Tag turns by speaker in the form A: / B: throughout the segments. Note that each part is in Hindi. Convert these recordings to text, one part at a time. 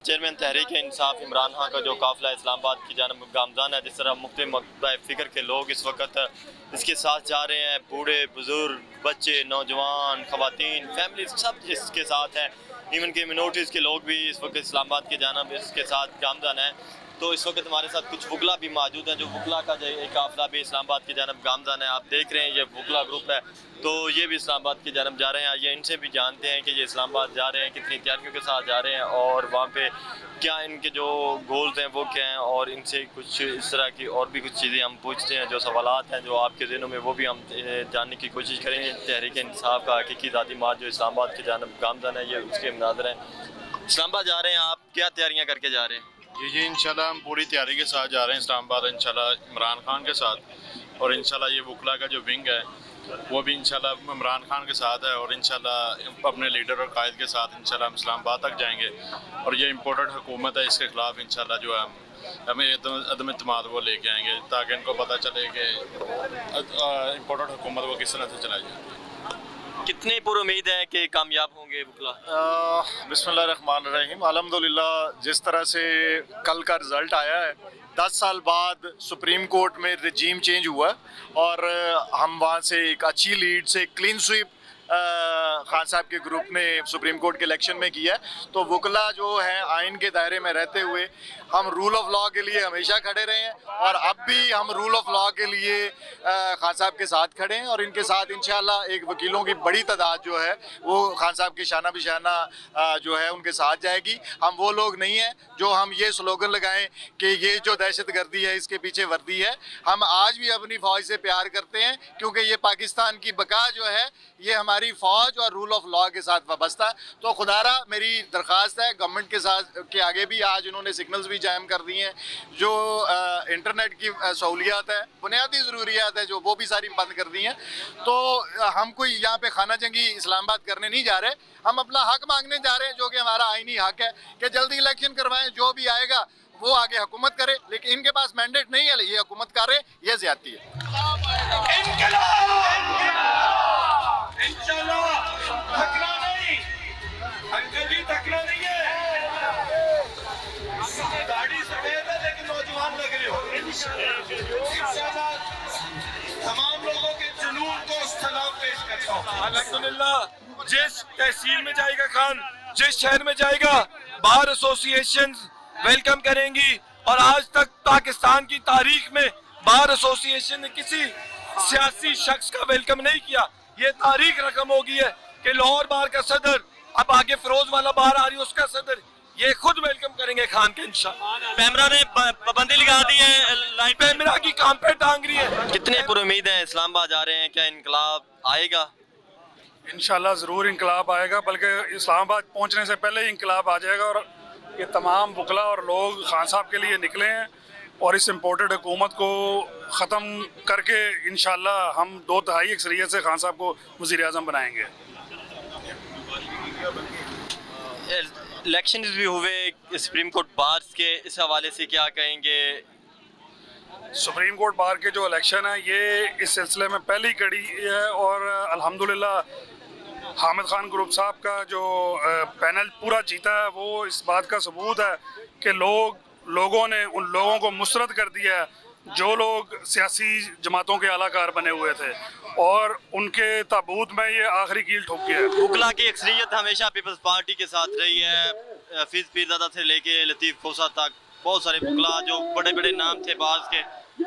A: चेयरमैन तहरीक इंसाफ इमरान खान का जो काफिला इस्लामाबाद की जानब गामजान है, जिस तरह मुख्तलिफ मकतबा फ़िक्र के लोग इस वक्त इसके साथ जा रहे हैं, बूढ़े बुज़ुर्ग, बच्चे, नौजवान, ख़वातीन, फैमिली सब इसके साथ हैं। इवन के मिनोरिटीज़ के लोग भी इस वक्त इस्लामाबाद की जानब इसके साथ गामजान हैं। तो इस वक्त हमारे साथ कुछ वकला भी मौजूद हैं, जो वकला का जो एक काफिला भी इस्लामाबाद की जानब गामजान है। आप देख रहे हैं ये वकला ग्रुप है, तो ये भी इस्लामाबाद की जानब जा रहे हैं। ये इनसे भी जानते हैं कि ये इस्लामाबाद जा रहे हैं, कितनी तैयारियों के साथ जा रहे हैं और वहाँ पे क्या इनके जो गोल्स हैं वो क्या हैं, और इनसे कुछ इस तरह की और भी कुछ चीज़ें हम पूछते हैं, जो सवालात हैं जो आपके ज़हनों में, वो भी हम जानने की कोशिश करेंगे। तहरीक इंसाफ का हकीकी ज़ाती माद जो इस्लामाबाद की जानब गामजान है, ये उसके मनाज़र हैं। इस्लामाबाद जा रहे हैं, आप क्या तैयारियाँ करके जा रहे हैं?
B: जी इंशाल्लाह हम पूरी तैयारी के साथ जा रहे हैं इस्लामाबाद, इंशाल्लाह इमरान खान के साथ। और इंशाल्लाह ये वकला का जो विंग है वो भी इंशाल्लाह इमरान खान के साथ है, और इंशाल्लाह अपने लीडर और कायद के साथ इंशाल्लाह हम इस्लामाबाद तक जाएंगे। और ये इम्पोर्टेड हुकूमत है, इसके ख़िलाफ़ इंशाल्लाह जो है हमें अदम इत्मीनान वो लेके आएंगे, ताकि इनको पता चले कि इम्पोर्टेड हुकूमत वो किस तरह से चलाई जाती है।
A: कितने पूरी उम्मीद है कि कामयाब होंगे वकला?
C: बिस्मिल्लाहिर्रहमानिर्रहीम। अल्हम्दुलिल्लाह, जिस तरह से कल का रिज़ल्ट आया है, 10 साल बाद सुप्रीम कोर्ट में रजीम चेंज हुआ और हम वहाँ से एक अच्छी लीड से क्लीन स्वीप खान साहब के ग्रुप ने सुप्रीम कोर्ट के इलेक्शन में किया। तो वकला जो है आइन के दायरे में रहते हुए हम रूल ऑफ लॉ के लिए हमेशा खड़े रहे हैं, और अब भी हम रूल ऑफ लॉ के लिए खान साहब के साथ खड़े हैं। और इनके साथ इंशाल्लाह एक वकीलों की बड़ी तादाद जो है वो खान साहब की शाना बिशाना जो है उनके साथ जाएगी। हम वो लोग नहीं हैं जो हम ये स्लोगन लगाएं कि ये जो दहशत गर्दी है इसके पीछे वर्दी है। हम आज भी अपनी फ़ौज से प्यार करते हैं, क्योंकि ये पाकिस्तान की बका जो है ये हमारी फ़ौज और रूल ऑफ लॉ के साथ वाबस्ता। तो खुदारा मेरी दरख्वास्त है गवर्नमेंट के साथ के आगे भी, आज उन्होंने सिग्नल्स भी जाम कर दिए हैं, जो इंटरनेट की सहूलियात है, बुनियादी ज़रूरियात है, जो वो भी सारी बंद कर दी हैं। तो हम कोई यहाँ पे खाना जंगी इस्लामाबाद करने नहीं जा रहे, हम अपना हक मांगने जा रहे हैं, जो कि हमारा आईनी हक है कि जल्दी इलेक्शन करवाएं, जो भी आएगा वो आगे हुकूमत करे। लेकिन इनके पास मैंडेट नहीं है, ये हुकूमत कर रहे हैं, ये ज्यादती है।
D: दाढ़ी सफेद है लेकिन नौजवान लग रहे हो। तमाम लोगों के जुनून को सलाम पेश करता हूँ।
E: अल्हम्दुलिल्लाह, जिस तहसील में जाएगा खान, जिस शहर में जाएगा, बार एसोसिएशन वेलकम करेंगी। और आज तक पाकिस्तान की तारीख में बार एसोसिएशन ने किसी सियासी शख्स का वेलकम नहीं किया। ये तारीख रकम हो गई है कि लाहौर बार का सदर, अब आगे फिरोज वाला बार आ रही है, उसका सदर ये खुद वेलकम करेंगे खान के इंशाअल्लाह।
A: पैमरा ने पाबंदी लगा दी है, लाइन
E: पैमरा की काम पे टांग रही है।
A: कितने पूरी उम्मीद है इस्लामाबाद जा रहे हैं, क्या इनकलाब आएगा?
F: इंशाल्लाह ज़रूर इंकलाब आएगा, बल्कि इस्लामाबाद पहुंचने से पहले ही इंकलाब आ जाएगा। और ये तमाम वकला और लोग खान साहब के लिए निकले हैं, और इस इम्पोर्टेड हुकूमत को ख़त्म करके इंशाल्लाह हम 2/3 अक्सरियत से खान साहब को वज़ीर आज़म बनाएंगे।
A: इलेक्शन भी हुए सुप्रीम कोर्ट बार के, इस हवाले से क्या कहेंगे?
F: सुप्रीम कोर्ट बार के जो इलेक्शन है ये इस सिलसिले में पहली कड़ी है, और अल्हम्दुलिल्लाह हामिद खान ग्रुप साहब का जो पैनल पूरा जीता है, वो इस बात का सबूत है कि लोगों ने उन लोगों को मुस्तरद कर दिया है जो लोग सियासी जमातों के आलाकार बने हुए थे, और उनके ताबूत में ये आखिरी कील ठोक गया है।
A: वकला की अक्सरियत हमेशा पीपल्स पार्टी के साथ रही है, फिज पीरज़ादा से लेके लतीफ़ खोसा तक बहुत सारे वकला जो बड़े बड़े नाम थे बाज़ के,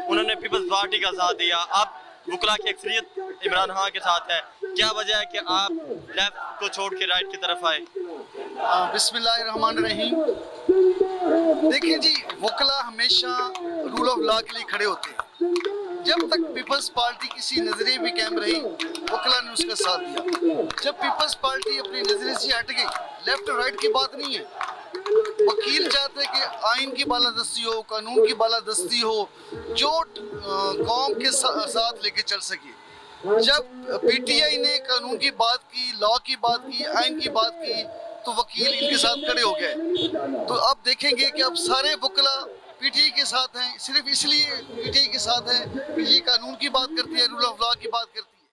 A: उन्होंने पीपल्स पार्टी का साथ दिया। अब वकला की अक्सरियत इमरान खान के साथ है, क्या वजह है कि आप लेफ्ट को छोड़ के राइट की तरफ आए?
G: बिस्मिल्लाहिर्रहमानिर्रहीम। देखिए जी, वकला हमेशा रूल ऑफ लॉ के लिए खड़े होते हैं। जब तक पीपल्स पार्टी किसी नजरिए भी कायम रही, वकला ने उसका साथ दिया। जब पीपल्स पार्टी अपनी नजरिए से हट गई, लेफ्ट और राइट की बात नहीं है, वकील चाहते हैं कि आइन की बालादस्ती हो, कानून की बालादस्ती हो, जो कौम के साथ लेके चल सके। जब पीटीआई ने कानून की बात की, लॉ की बात की, आइन की बात की, तो वकील इनके साथ खड़े हो गए। तो अब देखेंगे कि अब सारे वकला पीटीआई के साथ हैं, सिर्फ इसलिए पीटीआई के साथ हैं कि ये कानून की बात करती है, रूल ऑफ लॉ की बात करती है।